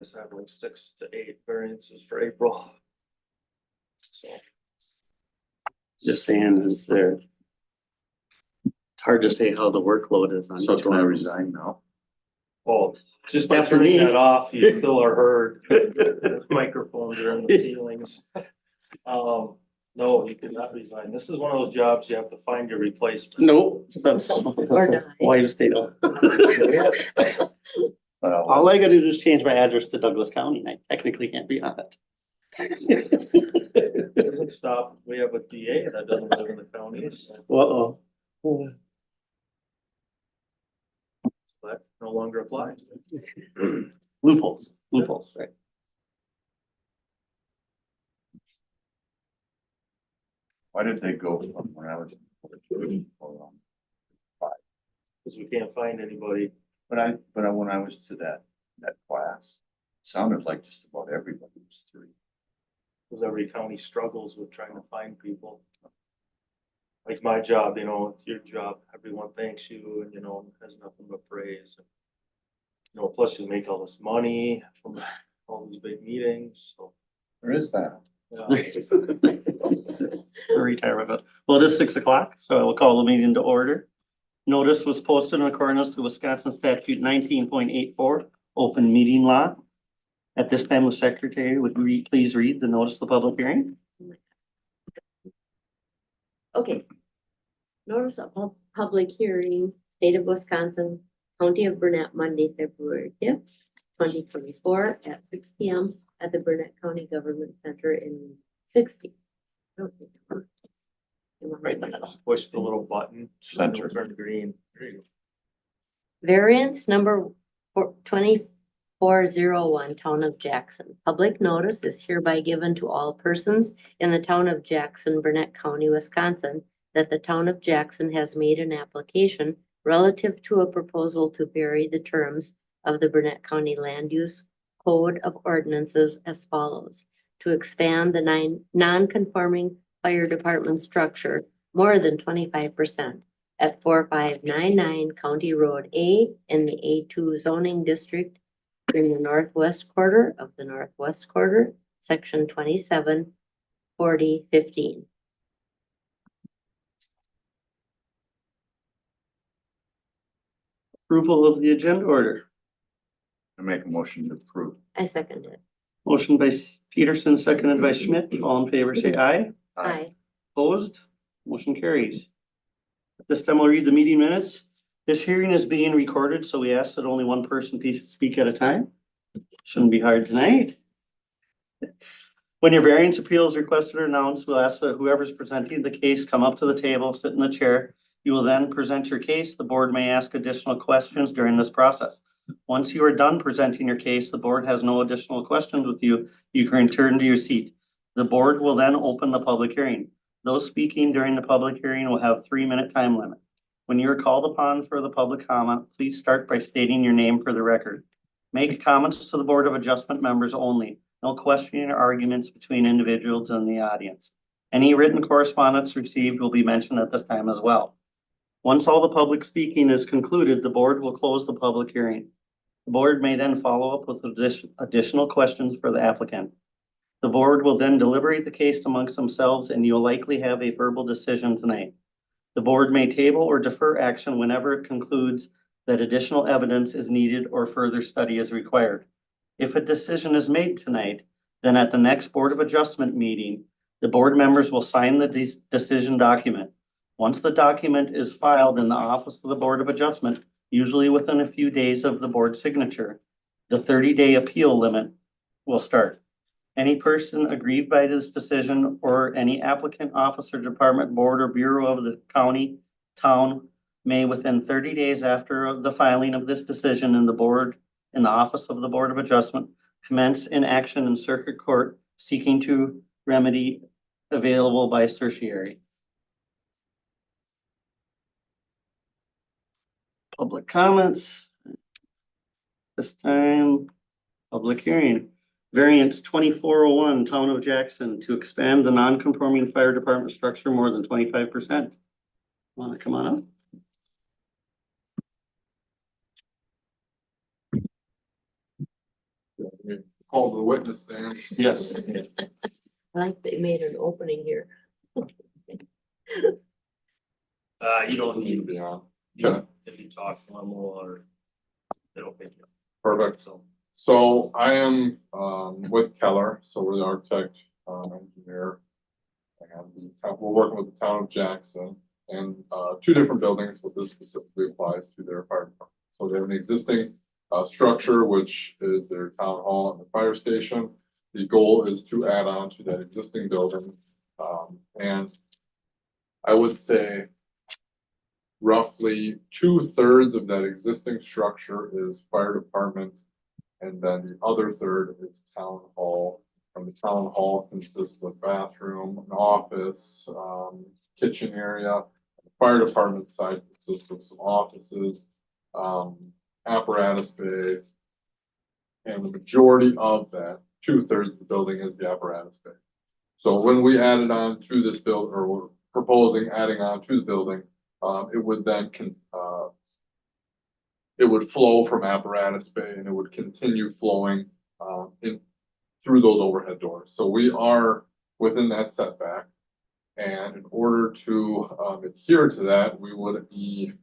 Just have like 6 to 8 variances for April. So, Just saying, is there? It's hard to say how the workload is on. So each can I one. resign now? well, just by After turning me. that off, you still are heard. The Microphones are in the ceilings. No, you could not resign. This is one of those jobs you have to find your replacement. No, that's Or die. why you stay on. Well, All I gotta do is change my address to Douglas County, and I technically can't be on it. Doesn't stop, we have a DA that doesn't live in the county, so Uh-oh. that no longer applies. Loopholes, right? why did they go from when I was? Cause we can't find anybody. When I was to that class, sounded like just about everybody was 3. Cause every county struggles with trying to find people. Like my job, you know, it's your job, everyone thanks you and, you know, has nothing but praise. You know, plus you make all this money from all these big meetings, so. There is that. Yeah. The retirement. Well, it is 6 o'clock, so I will call the meeting to order. Notice was posted in accordance to Wisconsin statute 19.84, open meeting law. At this time, the secretary would please read the notice of the public hearing. Okay. Notice of public hearing, state of Wisconsin, county of Burnett, Monday, February 5th, 2024 at 6 p.m. at the Burnett County Government Center in 60. Right in the middle. Push the little button. Center. It'll turn green. There you go. Variance number 2401, Town of Jackson. Public notice is hereby given to all persons in the town of Jackson, Burnett County, Wisconsin, that the town of Jackson has made an application relative to a proposal to vary the terms of the Burnett County Land Use Code of Ordinances as follows: to expand the non-conforming fire department structure more than 25% at 4599 County Road A in the A2 zoning district in the northwest quarter of the northwest quarter, section 274015. Approval of the agenda order. I make a motion to approve. I second it. Motion by Peterson, seconded by Schmidt. All in favor, say aye. Aye. Opposed? Motion carries. At this time, I'll read the meeting minutes. This hearing is being recorded, so we ask that only one person please speak at a time. Shouldn't be hard tonight. When your variance appeal is requested or announced, we'll ask that whoever's presenting the case come up to the table, sit in the chair. You will then present your case. The board may ask additional questions during this process. Once you are done presenting your case, the board has no additional questions with you. You can return to your seat. The board will then open the public hearing. Those speaking during the public hearing will have 3-minute time limit. When you are called upon for the public comment, please start by stating your name for the record. Make comments to the Board of Adjustment members only. No questioning or arguments between individuals in the audience. Any written correspondence received will be mentioned at this time as well. Once all the public speaking is concluded, the board will close the public hearing. The board may then follow up with additional questions for the applicant. The board will then deliberate the case amongst themselves and you'll likely have a verbal decision tonight. The board may table or defer action whenever it concludes that additional evidence is needed or further study is required. If a decision is made tonight, then at the next Board of Adjustment meeting, the board members will sign the decision document. Once the document is filed in the office of the Board of Adjustment, usually within a few days of the board signature, the 30-day appeal limit will start. Any person aggrieved by this decision or any applicant, officer, department, board, or bureau of the county, town may within 30 days after the filing of this decision in the office of the Board of Adjustment, commence in action in circuit court seeking to remedy available by certiorari. Public comments. This time, public hearing. Variance 2401, Town of Jackson, to expand the non-conforming fire department structure more than 25%. Want to come on up? Call the witness stand. Yes. I like they made an opening here. You don't Doesn't need to need, be on. if you talk normal or they don't pick you up, Perfect. so. So I am with Keller, so we're the architect, engineer. And we're working with the town of Jackson and two different buildings, but this specifically applies to their fire department. So they have an existing structure, which is their town hall and the fire station. The goal is to add on to that existing building. And I would say roughly 2/3 of that existing structure is fire department. And then the other third is town hall. And the town hall consists of bathroom, an office, kitchen area. The fire department side consists of some offices, apparatus bay. And the majority of that, 2/3 of the building is the apparatus bay. So when we added on to this build, or we're proposing adding on to the building, it would then it would flow from apparatus bay and it would continue flowing in through those overhead doors. So we are within that setback. And in order to adhere to that, we would be,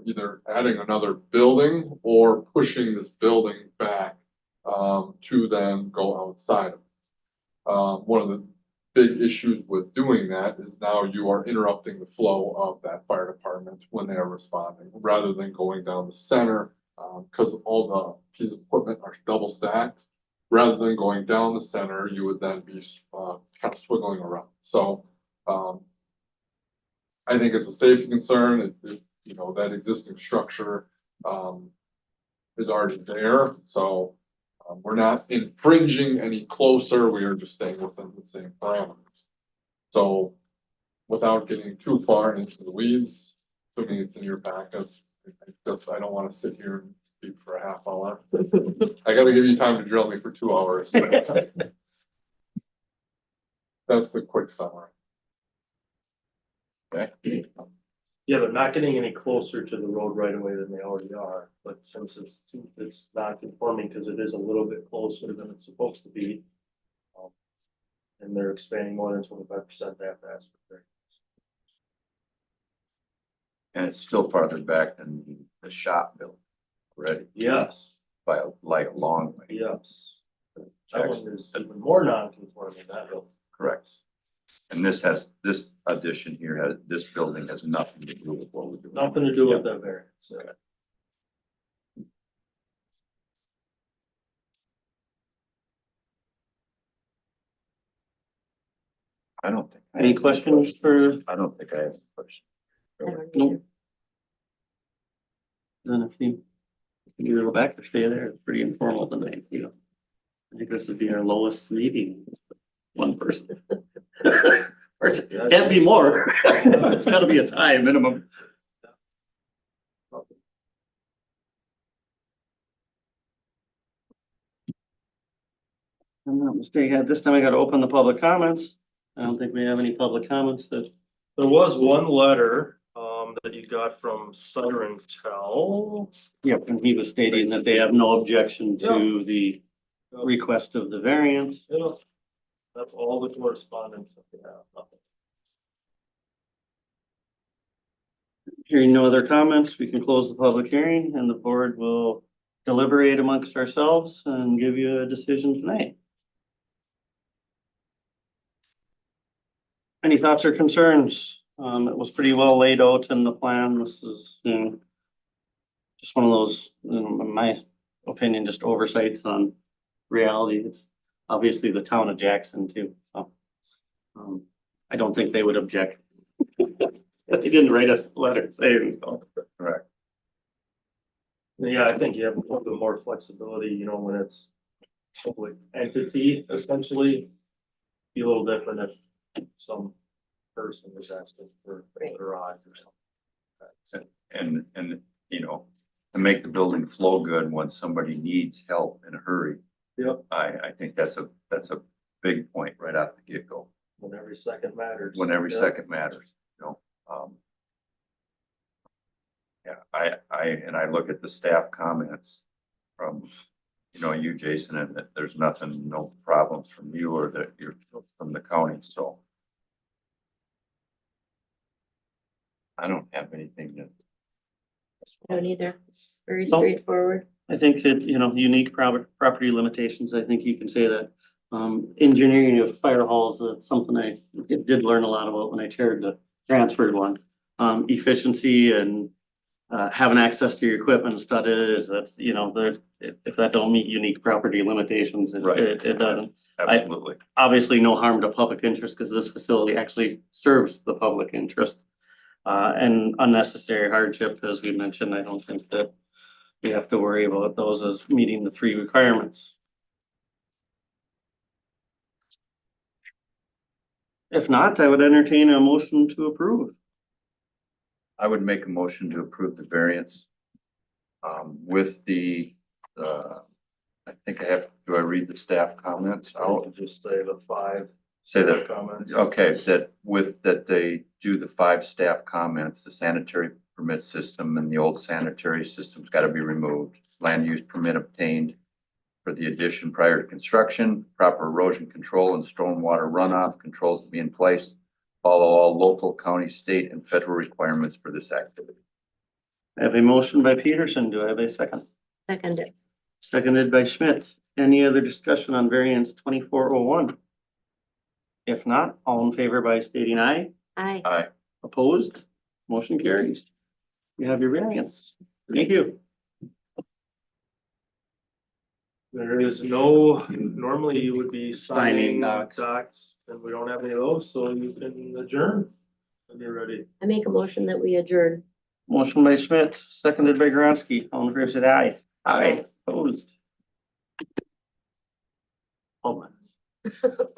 either adding another building or pushing this building back to then go outside of it. One of the big issues with doing that is now you are interrupting the flow of that fire department when they are responding, rather than going down the center, because all the pieces of equipment are double stacked. Rather than going down the center, you would then be kind of swiggling around. So I think it's a safety concern. That existing structure is already there, so we're not infringing any closer. We are just staying within the same parameters. So without getting too far into the weeds, assuming it's in your packets, I don't want to sit here and speak for a half hour. I gotta give you time to drill me for 2 hours. That's the quick summary. Yeah, they're not getting any closer to the road right away than they already are, but since it's not conforming, because it is a little bit closer than it's supposed to be. And they're expanding more than 25%, they have to ask for variance. And it's still farther back than the shop building already Yes, by like a long way. yes. That one is even more non-conforming than that building. Correct. And this addition here this building has nothing to do with what we're doing. Nothing to do with that variance. So. I don't think. Any questions for, I don't think I have a question. I don't Nope. either. then if you either go back or stay there, it's pretty informal tonight, I think this would be our lowest meeting, one person. Or it can't be more. It's gotta be a tie minimum. I'm not mistaken, at this time I gotta open the public comments. I don't think we have any public comments that, There was one letter, that you got from Sutter and Tell. yep, and he was stating that they have no objection to the request of the variance. Yeah, that's all the correspondence that we have. Nothing. Hearing no other comments, we can close the public hearing and the board will deliberate amongst ourselves and give you a decision tonight. Any thoughts or concerns? It was pretty well laid out in the plan. This is, just one of those, in my opinion, just oversights on reality. It's obviously the town of Jackson too, so. I don't think they would object. They didn't write us a letter saying so. Correct. Yeah, I think you have a little bit more flexibility, when it's public entity, essentially. Be a little different if some person was asking for a garage or something. And to make the building flow good when somebody needs help in a hurry. Yep. I think that's a big point right out the get-go, When every second matters. when every Yeah. second matters, Yeah, I look at the staff comments from, you know, you, Jason, and that there's nothing, no problems from you or that you're from the county, so. I don't have anything to. I don't either. It's very Nope. straightforward. I think that, you know, unique property limitations, I think you can say that. Engineering of fire halls, that's something I did learn a lot about when I chaired the transferred one. Efficiency and having access to your equipment and stuff is, that's, you know, there's, if that don't meet unique property limitations, Right. it doesn't. Absolutely. Obviously, no harm to public interest because this facility actually serves the public interest. And unnecessary hardship, as we mentioned, I don't think that we have to worry about those as meeting the three requirements. If not, I would entertain a motion to approve. I would make a motion to approve the variance. With the, I think I have, do I read the staff comments out? Just say the 5 Say that, comments. okay, that with, that they do the 5 staff comments, the sanitary permit system and the old sanitary system's gotta be removed. Land use permit obtained for the addition prior to construction, proper erosion control and stormwater runoff controls to be in place. Follow all local, county, state, and federal requirements for this activity. I have a motion by Peterson. Do I have a second? Seconded. Seconded by Schmidt. Any other discussion on variance 2401? If not, all in favor by stating aye. Aye. Aye. Opposed? Motion carries. You have your variance. Thank you. There is no, normally you would be signing Signing docs, and we don't have any of those, so you can adjourn when you're ready. I make a motion that we adjourn. Motion by Schmidt, seconded by Gronsky. All in favor, say aye. Aye. Opposed? All minutes.